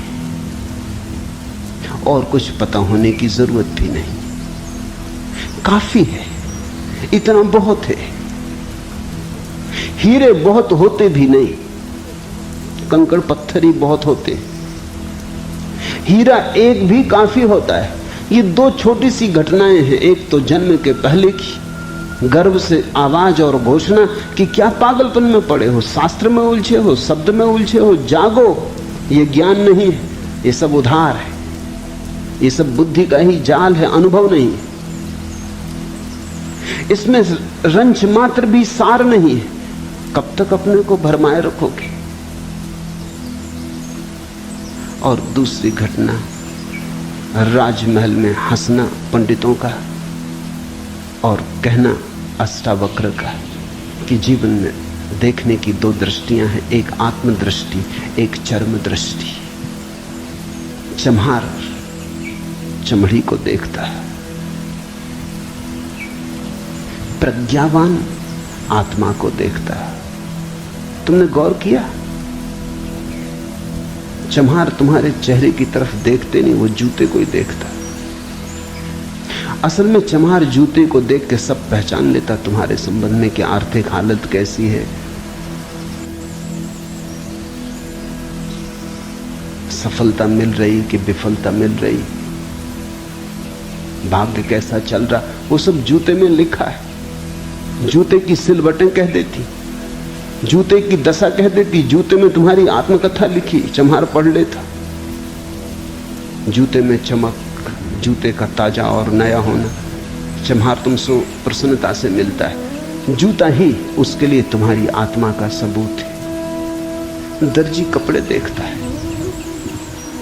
और कुछ पता होने की जरूरत भी नहीं। काफी है, इतना बहुत है। हीरे बहुत होते भी नहीं, कंकड़ पत्थर ही बहुत होते। हीरा एक भी काफी होता है। ये 2 छोटी सी घटनाएं हैं। एक तो जन्म के पहले की गर्भ से आवाज और घोषणा कि क्या पागलपन में पड़े हो, शास्त्र में उलझे हो, शब्द में उलझे हो, जागो। ये ज्ञान नहीं है, ये सब उधार है, ये सब बुद्धि का ही जाल है, अनुभव नहीं। इसमें रंच मात्र भी सार नहीं है। कब तक अपने को भरमाए रखोगे? और दूसरी घटना, राजमहल में हंसना पंडितों का और कहना अष्टावक्र का कि जीवन में देखने की 2 दृष्टियां हैं, एक आत्मदृष्टि, एक चर्म दृष्टि। चम्हार चमड़ी को देखता है, प्रज्ञावान आत्मा को देखता है। तुमने गौर किया? चम्हार तुम्हारे चेहरे की तरफ देखते नहीं, वो जूते को ही देखता। असल में चम्हार जूते को देख के सब पहचान लेता तुम्हारे संबंध में कि आर्थिक हालत कैसी है, सफलता मिल रही कि विफलता मिल रही, भाग्य कैसा चल रहा, वो सब जूते में लिखा है। जूते की सिलवटें कह देती, जूते की दशा कह देती। जूते में तुम्हारी आत्मकथा लिखी, चम्हार पढ़ लेता। जूते में चमक, जूते का ताजा और नया होना, चम्हार तुमसे प्रसन्नता से मिलता है। जूता ही उसके लिए तुम्हारी आत्मा का सबूत है। दर्जी कपड़े देखता है,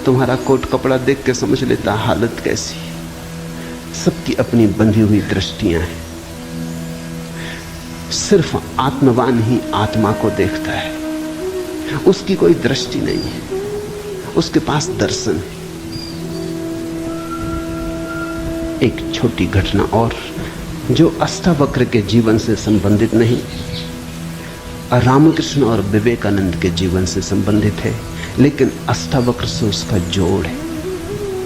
तुम्हारा कोट कपड़ा देख के समझ लेता हालत कैसी। सबकी अपनी बंधी हुई दृष्टियां हैं। सिर्फ आत्मवान ही आत्मा को देखता है। उसकी कोई दृष्टि नहीं है, उसके पास दर्शन है। एक छोटी घटना और जो अष्टावक्र के जीवन से संबंधित नहीं, रामकृष्ण और विवेकानंद के जीवन से संबंधित है, लेकिन अष्टावक्र से उसका जोड़ है।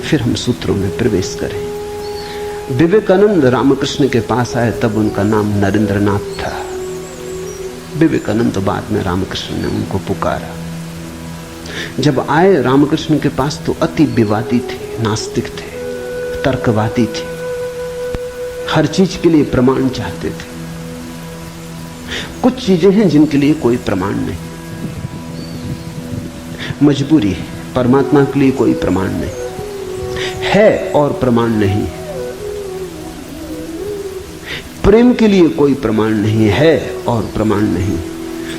फिर हम सूत्रों में प्रवेश करें। विवेकानंद रामकृष्ण के पास आए तब उनका नाम नरेंद्रनाथ था। विवेकानंद तो बाद में रामकृष्ण ने उनको पुकारा। जब आए रामकृष्ण के पास तो अति विवादी थे, नास्तिक थे, तर्कवादी थे, हर चीज के लिए प्रमाण चाहते थे। कुछ चीजें हैं जिनके लिए कोई प्रमाण नहीं, मजबूरी है। परमात्मा के लिए कोई प्रमाण नहीं है और प्रमाण नहीं है। प्रेम के लिए कोई प्रमाण नहीं है और प्रमाण नहीं।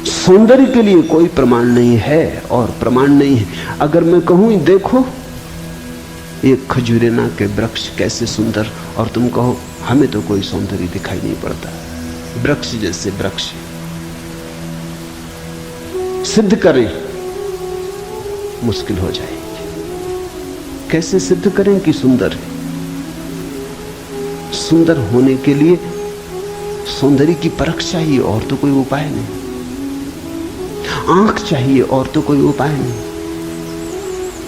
सौंदर्य के लिए कोई प्रमाण नहीं है और प्रमाण नहीं है। अगर मैं कहूं देखो ये खजूरेना के वृक्ष कैसे सुंदर, और तुम कहो हमें तो कोई सौंदर्य दिखाई नहीं पड़ता, वृक्ष जैसे वृक्ष, सिद्ध करें मुश्किल हो जाएगी। कैसे सिद्ध करें कि सुंदर है? सुंदर होने के लिए सौंदर्य की परख चाहिए और तो कोई उपाय नहीं। आंख चाहिए और तो कोई उपाय नहीं।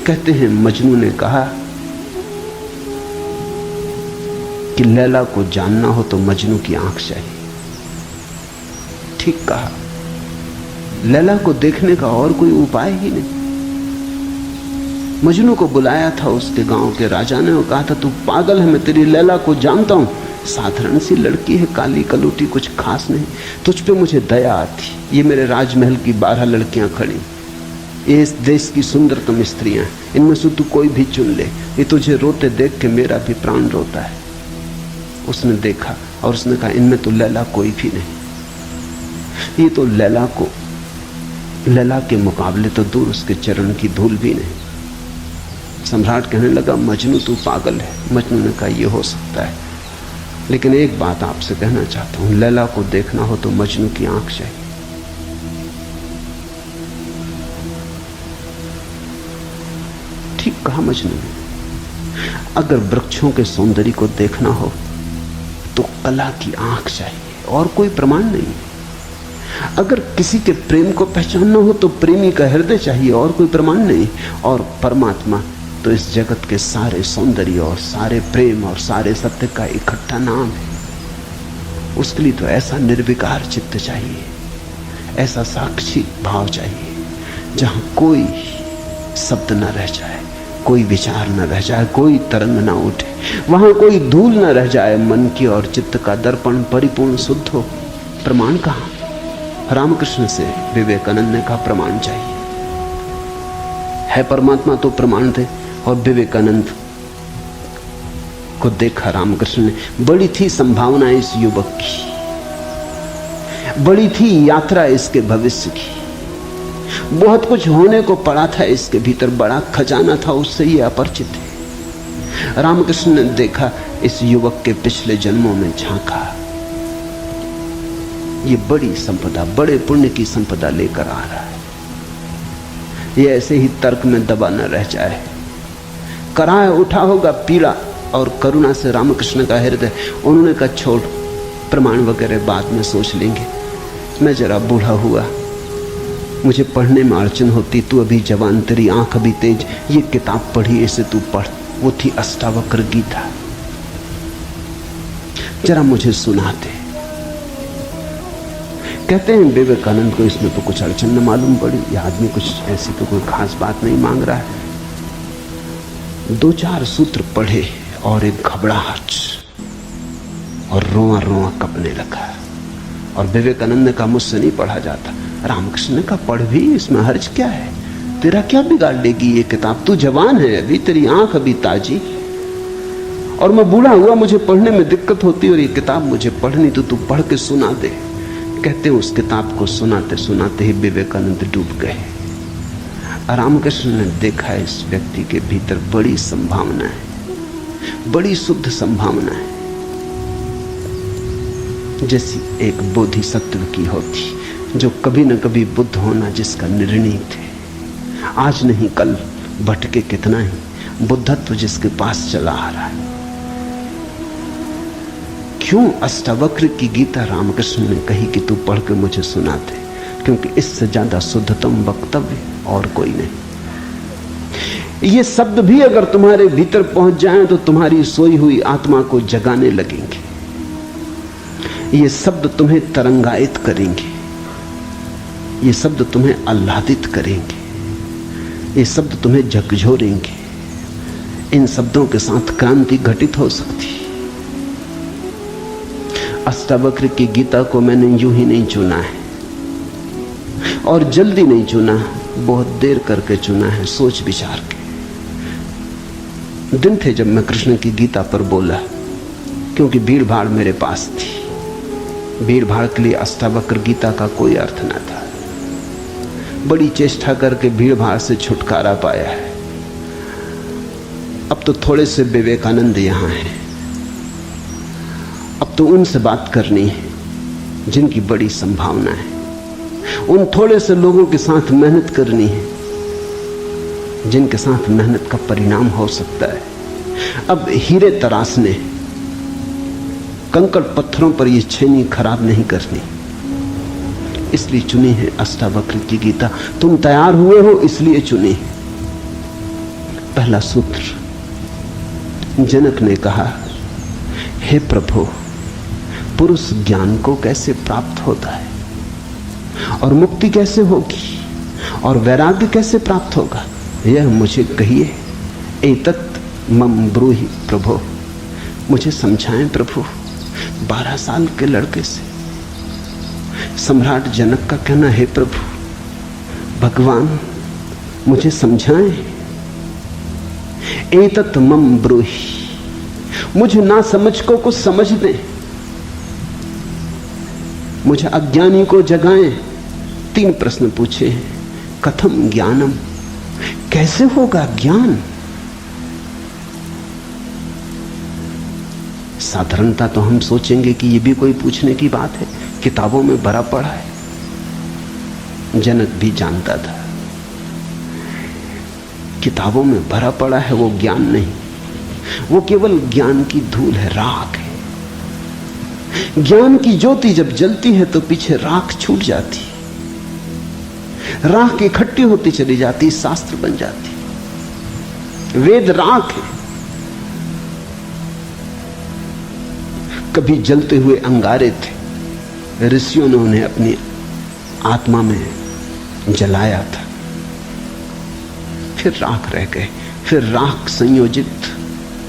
कहते हैं मजनू ने कहा कि लैला को जानना हो तो मजनू की आंख चाहिए। ठीक कहा, लैला को देखने का और कोई उपाय ही नहीं। मजनू को बुलाया था उसके गांव के राजा ने और कहा था तू पागल है, मैं तेरी लैला को जानता हूं, साधारण सी लड़की है, काली कलूटी, कुछ खास नहीं, तुझ पे मुझे दया आती। ये मेरे राजमहल की 12 लड़कियां खड़ी, ये इस देश की सुंदरतम स्त्रियां, इनमें से तू कोई भी चुन ले, ये तुझे रोते देख के मेरा भी प्राण रोता है। उसने देखा और उसने कहा इनमें तो लैला कोई भी नहीं, ये तो लैला के मुकाबले तो दूर, उसके चरण की धूल भी नहीं। सम्राट कहने लगा मजनू तू पागल है। मजनू ने कहा यह हो सकता है, लेकिन एक बात आपसे कहना चाहता हूं, लैला को देखना हो तो मजनू की आंख चाहिए। ठीक कहा मजनू ने। अगर वृक्षों के सौंदर्य को देखना हो तो कला की आंख चाहिए और कोई प्रमाण नहीं। अगर किसी के प्रेम को पहचानना हो तो प्रेमी का हृदय चाहिए और कोई प्रमाण नहीं। और परमात्मा तो इस जगत के सारे सौंदर्य और सारे प्रेम और सारे सत्य का इकट्ठा नाम है। उसके लिए तो ऐसा निर्विकार चित्त चाहिए, ऐसा साक्षी भाव चाहिए जहां कोई शब्द न रह जाए, कोई विचार न रह जाए, कोई तरंग न उठे, वहां कोई धूल न रह जाए, मन की और चित्त का दर्पण परिपूर्ण शुद्ध हो। प्रमाण कहां? रामकृष्ण से विवेकानंद ने कहा प्रमाण चाहिए। है परमात्मा तो प्रमाण थे। और विवेकानंद को देखा रामकृष्ण ने। बड़ी थी संभावना इस युवक की, बड़ी थी यात्रा इसके भविष्य की, बहुत कुछ होने को पड़ा था इसके भीतर, बड़ा खजाना था, उससे ये अपरिचित है। रामकृष्ण ने देखा इस युवक के पिछले जन्मों में झांका, ये बड़ी संपदा, बड़े पुण्य की संपदा लेकर आ रहा है। ये ऐसे ही तर्क में दबा न रह जाए। कराए उठा होगा पीड़ा और करुणा से रामकृष्ण का हृदय। उन्होंने कहा छोड़, प्रमाण वगैरह बाद में सोच लेंगे, मैं जरा बूढ़ा हुआ, मुझे पढ़ने में अड़चन होती, तू अभी जवान, तेरी आंख अभी तेज, ये किताब पढ़ी, इसे तू पढ़। वो थी अष्टावक्र गीता, जरा मुझे सुना दे। कहते हैं विवेकानंद को इसमें तो कुछ अड़चन न मालूम पड़ी, यह आदमी कुछ ऐसी तो कोई खास बात नहीं मांग रहा है। 2-4 सूत्र पढ़े और एक घबराहट और रोआ रोआ कपने लगा। और विवेकानंद ने कहा मुझसे नहीं पढ़ा जाता। रामकृष्ण ने कहा पढ़ भी, इसमें हर्ज क्या है, तेरा क्या बिगाड़ लेगी ये किताब, तू जवान है अभी, तेरी आंख अभी ताजी, और मैं बूढ़ा हुआ, मुझे पढ़ने में दिक्कत होती, और ये किताब मुझे पढ़नी तो तू पढ़ के सुना दे। कहते उस किताब को सुनाते सुनाते ही विवेकानंद डूब गए। रामकृष्ण ने देखा इस व्यक्ति के भीतर बड़ी संभावना है, बड़ी शुद्ध संभावना है, जैसी एक बोधिसत्व की होती, जो कभी न कभी बुद्ध होना जिसका निर्णय थे, आज नहीं कल भटके कितना ही, बुद्धत्व जिसके पास चला आ रहा है। क्यों अष्टावक्र की गीता रामकृष्ण ने कही कि तू पढ़ के मुझे सुनाते, क्योंकि इससे ज्यादा शुद्धतम वक्तव्य और कोई नहीं। ये शब्द भी अगर तुम्हारे भीतर पहुंच जाएं तो तुम्हारी सोई हुई आत्मा को जगाने लगेंगे। ये शब्द तुम्हें तरंगायित करेंगे, ये शब्द तुम्हें आह्लादित करेंगे, ये शब्द तुम्हें झकझोरेंगे। इन शब्दों के साथ क्रांति घटित हो सकती है। अष्टावक्र की गीता को मैंने यूं ही नहीं चुना है और जल्दी नहीं चुना, बहुत देर करके चुना है, सोच विचार के। दिन थे जब मैं कृष्ण की गीता पर बोला, क्योंकि भीड़ भाड़ मेरे पास थी। भीड़ भाड़ के लिए अष्टावक्र गीता का कोई अर्थ न था। बड़ी चेष्टा करके भीड़ भाड़ से छुटकारा पाया है। अब तो थोड़े से विवेकानंद यहां हैं, अब तो उनसे बात करनी है जिनकी बड़ी संभावना है। उन थोड़े से लोगों के साथ मेहनत करनी है जिनके साथ मेहनत का परिणाम हो सकता है। अब हीरे तराशने, कंकड़ पत्थरों पर यह छेनी खराब नहीं करनी, इसलिए चुनी है अष्टावक्र की गीता। तुम तैयार हुए हो इसलिए चुनी है। पहला सूत्र, जनक ने कहा, हे प्रभु, पुरुष ज्ञान को कैसे प्राप्त होता है और मुक्ति कैसे होगी और वैराग्य कैसे प्राप्त होगा, यह मुझे कहिए। एतत् मम ब्रूहि प्रभो, मुझे समझाएं प्रभु। 12 साल के लड़के से सम्राट जनक का कहना, हे प्रभु भगवान मुझे समझाएं। एतत् मम ब्रूहि, मुझे ना समझ को कुछ समझ दें, मुझे अज्ञानी को जगाएं। 3 प्रश्न पूछे हैं। कथम ज्ञानम, कैसे होगा ज्ञान? साधारणता तो हम सोचेंगे कि यह भी कोई पूछने की बात है, किताबों में भरा पड़ा है। जनक भी जानता था किताबों में भरा पड़ा है वो ज्ञान नहीं, वो केवल ज्ञान की धूल है, राख है। ज्ञान की ज्योति जब जलती है तो पीछे राख छूट जाती, राख इकट्ठी होती चली जाती, शास्त्र बन जाती। वेद राख है। कभी जलते हुए अंगारे थे, ऋषियों ने उन्हें अपनी आत्मा में जलाया था, फिर राख रह गए। फिर राख संयोजित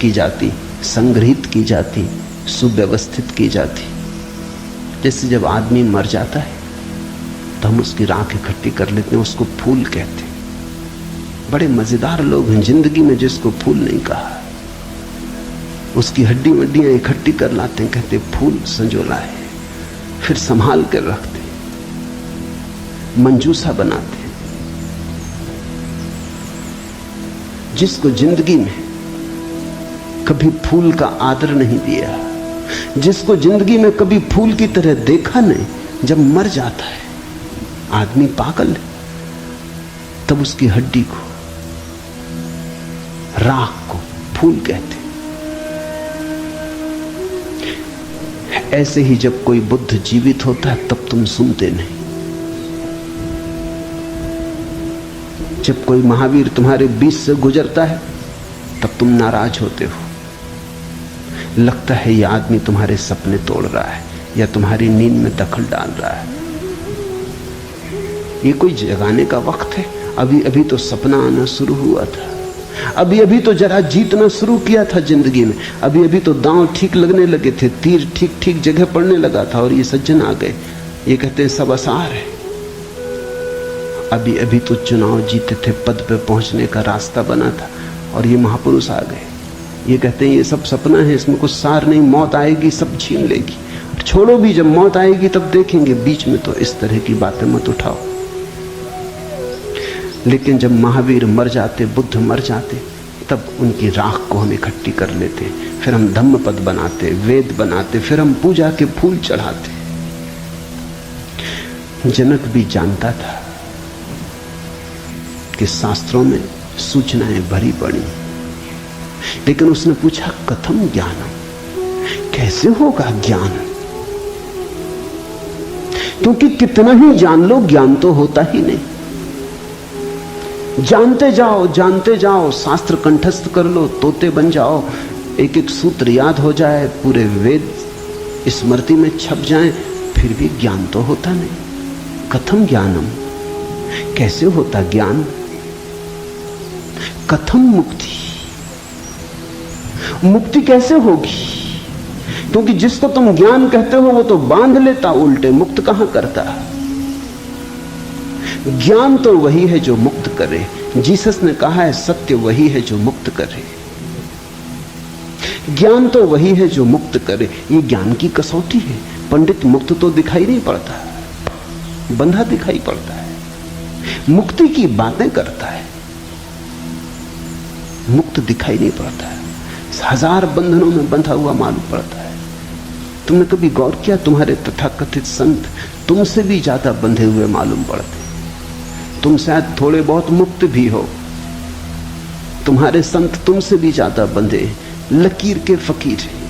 की जाती, संग्रहित की जाती, सुव्यवस्थित की जाती। जैसे जब आदमी मर जाता है तो हम उसकी राख इकट्ठी कर लेते हैं, उसको फूल कहते हैं। बड़े मजेदार लोग हैं जिंदगी में जिसको फूल नहीं कहा। उसकी हड्डी वड्डियां इकट्ठी कर लाते हैं, कहते फूल संजोला है, फिर संभाल कर रखते, मंजूसा बनाते। जिसको जिंदगी में कभी फूल का आदर नहीं दिया, जिसको जिंदगी में कभी फूल की तरह देखा नहीं, जब मर जाता है आदमी पागल है, तब उसकी हड्डी को, राख को फूल कहते। ऐसे ही जब कोई बुद्ध जीवित होता है तब तुम सुनते नहीं। जब कोई महावीर तुम्हारे बीच से गुजरता है तब तुम नाराज होते हो। लगता है यह आदमी तुम्हारे सपने तोड़ रहा है या तुम्हारी नींद में दखल डाल रहा है। ये कोई जगाने का वक्त है? अभी अभी तो सपना आना शुरू हुआ था, अभी अभी तो जरा जीतना शुरू किया था जिंदगी में, अभी अभी तो दांव ठीक लगने लगे थे, तीर ठीक ठीक जगह पड़ने लगा था, और ये सज्जन आ गए। ये कहते हैं सब आसार है। अभी अभी तो चुनाव जीते थे, पद पे पहुंचने का रास्ता बना था, और ये महापुरुष आ गए। ये कहते हैं ये सब सपना है, इसमें कुछ सार नहीं, मौत आएगी सब छीन लेगी। छोड़ो भी, जब मौत आएगी तब देखेंगे, बीच में तो इस तरह की बातें मत उठाओ। लेकिन जब महावीर मर जाते, बुद्ध मर जाते, तब उनकी राख को हम इकट्ठी कर लेते, फिर हम धम्म पद बनाते, वेद बनाते, फिर हम पूजा के फूल चढ़ाते। जनक भी जानता था कि शास्त्रों में सूचनाएं भरी पड़ी, लेकिन उसने पूछा कथम ज्ञानम, कैसे होगा ज्ञान? क्योंकि कितना ही जान लो ज्ञान तो होता ही नहीं। जानते जाओ, शास्त्र कंठस्थ कर लो, तोते बन जाओ, एक एक सूत्र याद हो जाए, पूरे वेद स्मृति में छप जाएं, फिर भी ज्ञान तो होता नहीं। कथम ज्ञानम, कैसे होता ज्ञान? कथम मुक्ति, मुक्ति कैसे होगी? क्योंकि जिसको तुम ज्ञान कहते हो वो तो बांध लेता उल्टे, मुक्त कहां करता? ज्ञान तो वही है जो मुक्त करे। जीसस ने कहा है सत्य वही है जो मुक्त करे, ज्ञान तो वही है जो मुक्त करे। ये ज्ञान की कसौटी है। पंडित मुक्त तो दिखाई नहीं पड़ता, बंधा दिखाई पड़ता है, मुक्ति की बातें करता है, मुक्त दिखाई नहीं पड़ता है, हजार बंधनों में बंधा हुआ मालूम पड़ता है। तुमने कभी गौर किया, तुम्हारे तथाकथित संत तुमसे भी ज्यादा बंधे हुए मालूम पड़ते। तुम शायद थोड़े बहुत मुक्त भी हो, तुम्हारे संत तुमसे भी ज्यादा बंधे, लकीर के फकीर हैं।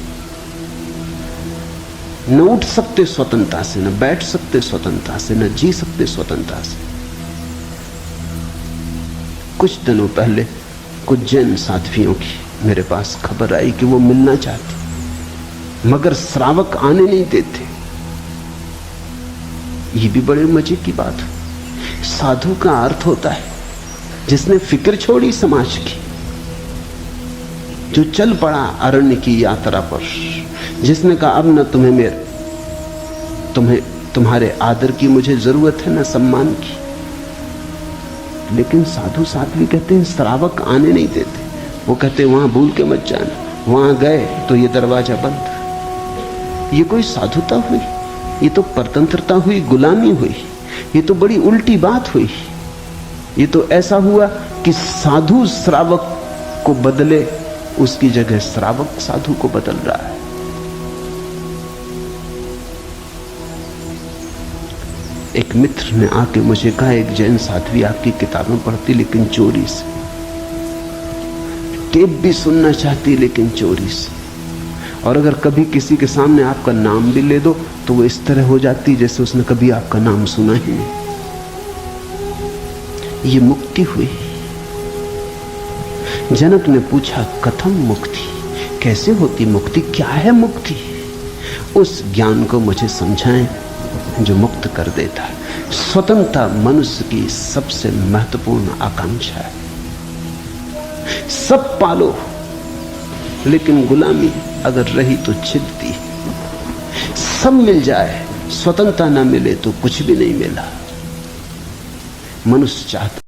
न उठ सकते स्वतंत्रता से, न बैठ सकते स्वतंत्रता से, न जी सकते स्वतंत्रता से। कुछ दिनों पहले कुछ जैन साध्वियों की मेरे पास खबर आई कि वो मिलना चाहती, मगर श्रावक आने नहीं देते। ये भी बड़े मजे की बात है। साधु का अर्थ होता है जिसने फिक्र छोड़ी समाज की, जो चल पड़ा अरण्य की यात्रा पर, जिसने कहा अब न तुम्हारे आदर की मुझे जरूरत है, न सम्मान की। लेकिन साधु साध्वी कहते हैं श्रावक आने नहीं देते। वो कहते वहां भूल के मत जाना, वहां गए तो ये दरवाजा बंद। ये कोई साधुता हुई? ये तो परतंत्रता हुई, गुलामी हुई। ये तो बड़ी उल्टी बात हुई। ये तो ऐसा हुआ कि साधु श्रावक को बदले, उसकी जगह श्रावक साधु को बदल रहा है। एक मित्र ने आके मुझे कहा, एक जैन साध्वी आपकी किताबें पढ़ती लेकिन चोरी से, टेप भी सुनना चाहती लेकिन चोरी से, और अगर कभी किसी के सामने आपका नाम भी ले दो तो वो इस तरह हो जाती जैसे उसने कभी आपका नाम सुना ही नहीं। ये मुक्ति हुई। जनक ने पूछा कथम मुक्ति, कैसे होती मुक्ति, क्या है मुक्ति? उस ज्ञान को मुझे समझाएं जो मुक्त कर देता है। स्वतंत्रता मनुष्य की सबसे महत्वपूर्ण आकांक्षा है। सब पालो, लेकिन गुलामी अगर रही तो छिदती। सब मिल जाए, स्वतंत्रता ना मिले तो कुछ भी नहीं मिला। मनुष्य चाहता